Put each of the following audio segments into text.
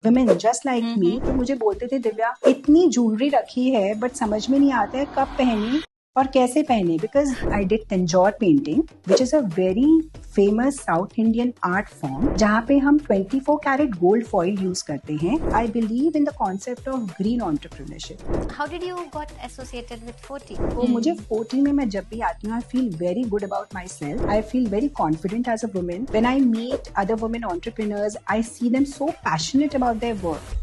women just like me तो मुझे बोलते थे दिव्या इतनी ज्वेलरी रखी है बट समझ में नहीं आता है कब पहने और कैसे पहने because I did Tanjore painting which is a very famous south Indian art form जहाँ पे हम 24 कैरेट गोल्ड फॉइल यूज करते हैं. I believe in the concept of green entrepreneurship. How did you got associated with 40? तो मुझे 40 में मैं जब भी आती हूँ I feel very good about myself. I feel very confident as a women. When I meet other women entrepreneurs I see them so passionate about their work.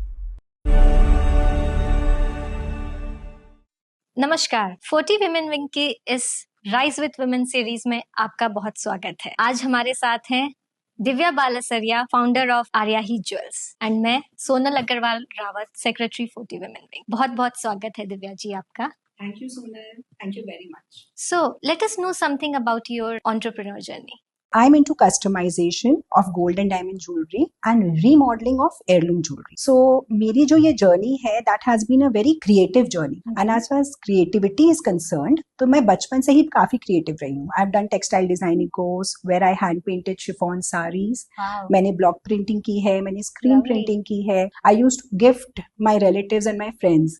नमस्कार, 40 women wing की इस राइज विथ वुमेन सीरीज में आपका बहुत स्वागत है. आज हमारे साथ हैं Divya Balasaria, founder of Aryahi Jewels, and मैं Sonal Agarwal Rawat, secretary 40 women wing. बहुत बहुत स्वागत है दिव्या जी आपका. Thank you, Sonal. Thank you very much. So let us know something about your entrepreneur journey. I'm into customization of gold and diamond jewelry and remodeling of heirloom jewelry. So मेरी जो ये journey है that has been a very creative journey. And as far as creativity is concerned, तो मैं बचपन से ही काफी creative रही हूँ. I've done textile designing course where I hand painted chiffon sarees. Wow. मैंने block printing की है, मैंने screen printing की है. I used to gift my relatives and my friends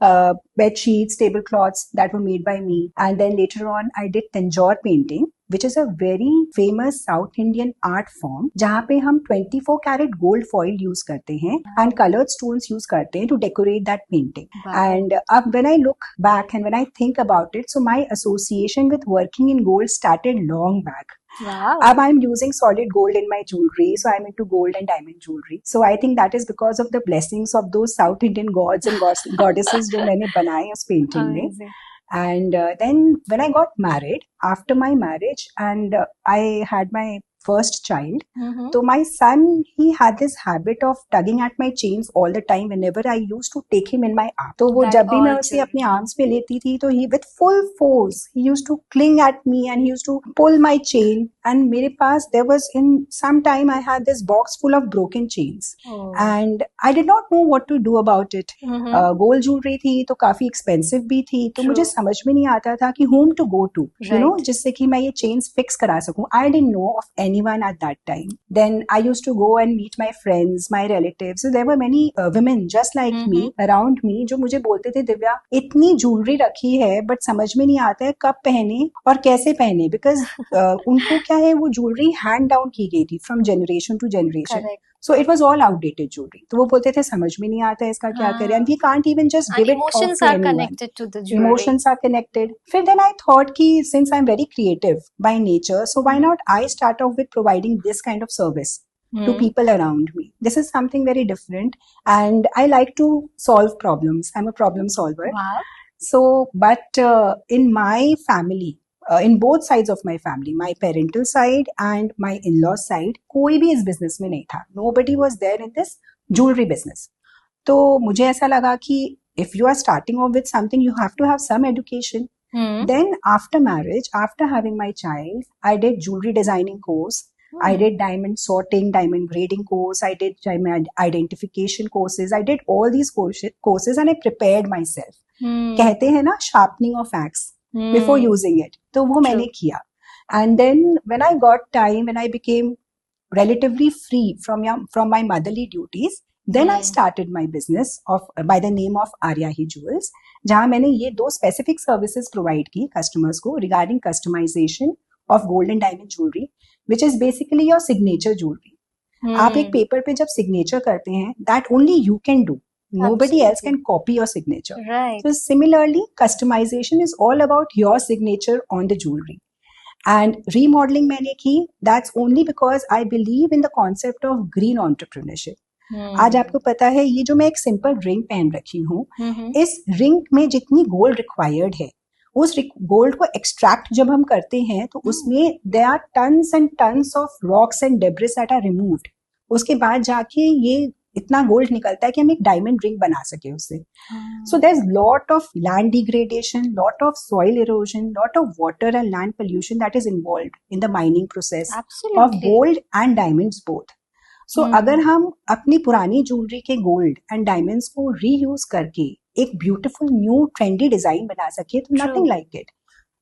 bed sheets, tablecloths that were made by me. And then later on, I did Tanjore painting, which is a very famous South Indian art form जहाँ पे हम 24 carat gold foil use करते हैं and coloured stones use करते हैं to decorate that painting. And अब when I look back and when I think about it, so my association with working in gold started long back. Wow. Ab I'm using solid gold in my jewelry, so I'm into gold and diamond jewelry. So I think that is because of the blessings of those South Indian gods and goddesses जो मैंने बनाए उस painting में. And then when I got married, after my marriage, and I had my first child, so my son, he had this habit of tugging at my chains all the time whenever I used to take him in my arms. तो वो जब भी मैं उसे अपने arms पे लेती थी तो he with full force he used to cling at me and he used to pull my chain. And मेरे पास there was in some time I had this box full of broken chains. And I did not know what to do about it. Gold jewellery थी तो काफी expensive भी थी तो मुझे समझ में नहीं आता था कि whom to go to, you know, जिससे कि मैं ये chains fix करा सकूं. I didn't know of anyone at that time. Then I used to go and meet my friends, my relatives. So there were many women just like me around me जो मुझे बोलते थे दिव्या इतनी jewellery रखी है but समझ में नहीं आता है कब पहने और कैसे पहने बिकॉज उनको क्या है वो ज्वेलरी हैंड डाउन की गई थी from generation to generation. So it was all outdated jewelry. तो वो बोलते थे समझ में नहीं आता है इसका क्या करें and we can't even just give it off to anyone. Emotions are connected to the jewelry. Emotions are connected. फिर then I thought कि since I'm very creative by nature, so why not I start off with providing this kind of service to people around me. This is something very different and I like to solve problems. I'm a problem solver. Wow. So but in my family, in both sides of my family, my parental side and my in-laws side, कोई भी इस business में नहीं था. Nobody was there in this jewelry business. तो मुझे ऐसा लगा कि if you are starting off with something, you have to have some education. Then after marriage, after having my child, I did jewelry designing course. I did diamond sorting, diamond grading course. I did diamond identification courses. I did all these courses and I prepared myself. कहते हैं ना sharpening of axe. Before using it. तो वो मैंने किया. And then when I got time, when I became relatively free from my motherly duties, then I started my business by the name of Arya Hi Jewels, जहाँ मैंने ये दो specific services provide की customers को regarding customization of gold and diamond jewelry, which is basically your signature jewelry. आप एक paper पे जब signature करते हैं, that only you can do. Nobody else can copy your signature. Right. So similarly, customization is all about your signature on the jewelry. And remodeling मैंने की, that's only because I believe in the concept of green entrepreneurship. आज आपको पता है ये जो मैं एक सिंपल रिंग पहन रखी हूँ, इस रिंग में जितनी गोल्ड रिक्वायर्ड है उस गोल्ड को एक्सट्रैक्ट जब हम करते हैं तो उसमें there are tons and tons of rocks and debris that are removed. उसके बाद जाके ये इतना गोल्ड निकलता है कि हम एक डायमंड रिंग बना सके उससे. So there is lot of land degradation, lot of soil erosion, lot of water and land pollution that is involved in the mining process of gold and diamonds both. So अगर हम अपनी पुरानी jewellery के gold and diamonds को reuse करके एक beautiful new trendy design बना सके तो nothing like it.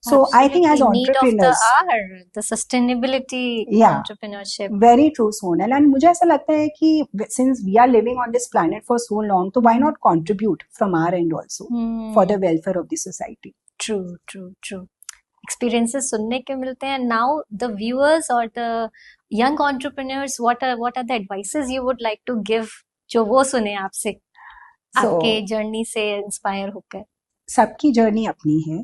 So I think as Absolutely. Need of the entrepreneurs, hour, the sustainability, yeah, entrepreneurship. very true, Sonal. And मुझे ऐसा लगता है कि since we are living on this planet for so long, तो why not contribute from our end also for the welfare of the society? True. Experiences सुनने के मिलते हैं. Now the viewers or the young entrepreneurs, what are the advices you would like to give जो वो सुने आपसे, आपके journey से इंस्पायर होकर? सबकी जर्नी अपनी है.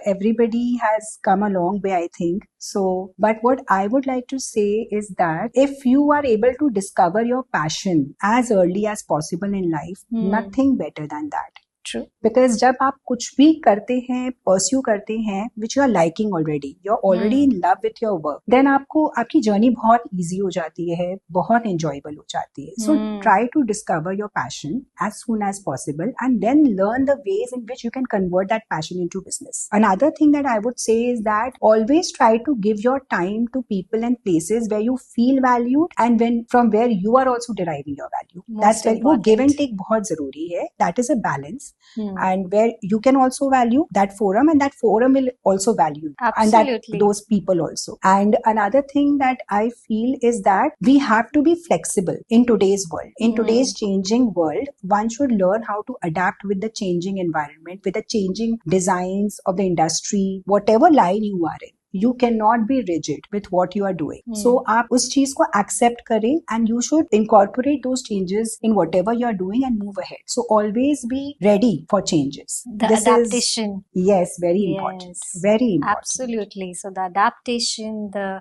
Everybody has come a long way, I think. So, but what I would like to say is that if you are able to discover your passion as early as possible in life, nothing better than that. True. Because जब आप कुछ भी करते हैं, pursue करते हैं, which you are liking already, you're already in love with your work, then आपको आपकी journey बहुत easy हो जाती है, बहुत enjoyable हो जाती है. So try to discover your passion as soon as possible and then learn the ways in which you can convert that passion into business. Another thing that I would say is that always try to give your time to people and places where you feel valued and from where you are also deriving your value. That's where वो give and take बहुत जरूरी है. That is a balance. And where you can also value that forum and that forum will also value. Absolutely. And that those people also. And another thing that I feel is that we have to be flexible in today's world. In today's changing world, one should learn how to adapt with the changing environment, with the changing designs of the industry, whatever line you are in. You cannot be rigid with what you are doing. So आप उस चीज को accept करें and you should incorporate those changes in whatever you are doing and move ahead. So always be ready for changes. The adaptation. Yes, very important. Very important. Absolutely. So the adaptation, the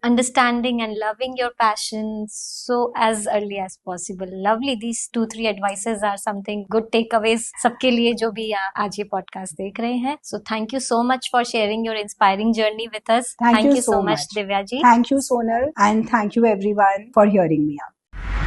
understanding and loving your passion so as early as possible. Lovely. These 2-3 advices are something good takeaways सबके लिए जो भी आज ये podcast देख रहे हैं. So thank you so much for sharing your inspiring journey with us. Thank you so much, Divya ji. Thank you, Sonal, and thank you everyone for hearing me out.